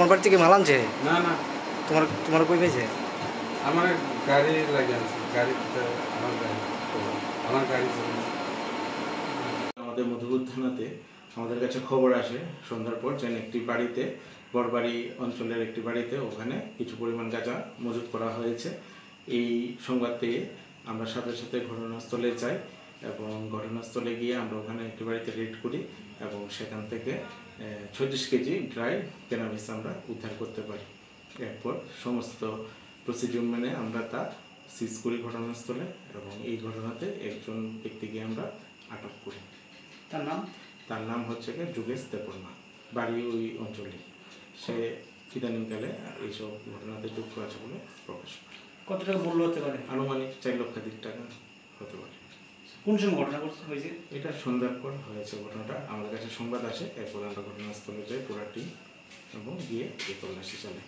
তোমার বাড়ি থেকে মাল আনছে? না না, তোমার কই পেয়েছে? আমার গাড়ি লাগে আছে, গাড়িতে আমার গাড়ি আমাদের মধুপুর থানাতে আমাদের কাছে খবর আসে সন্ধ্যার পর যেন একটি বাড়িতে বড়বাড়ি অঞ্চলের একটি বাড়িতে ওখানে কিছু পরিমাণ গাঁজা মজুত করা হয়েছে। এই সংবাদ পেয়ে আমরা সাথে সাথে ঘটনাস্থলে যাই এবং ঘটনাস্থলে গিয়ে আমরা ওখানে একটি বাড়িতে রেড করি এবং সেখান থেকে 36 কেজি ড্রাই ক্যানাবিস আমরা উদ্ধার করতে পারি। এরপর সমস্ত প্রসিডিউর মেনে আমরা তা সিজ করি ঘটনাস্থলে এবং এই ঘটনাতে একজন ব্যক্তিকে আমরা আটক করি। তার নাম হচ্ছে যোগেশ দেববর্মা, বাড়ি ওই অঞ্চলে। সে ইদানিংকালে এইসব ঘটনাতে যুক্ত আছে বলে প্রকাশ পায়। কত টাকা মূল্য হতে পারে? আনুমানিক 4 লক্ষাধিক টাকা হতে পারে। কোন সময় ঘটনা হয়েছে? এটা সন্ধ্যার পর হয়েছে ঘটনাটা। আমাদের কাছে সংবাদ আসে, এরপর আমরা ঘটনাস্থলে যাই পুরা টিম এবং গিয়ে এই তল্লাশি চালাই।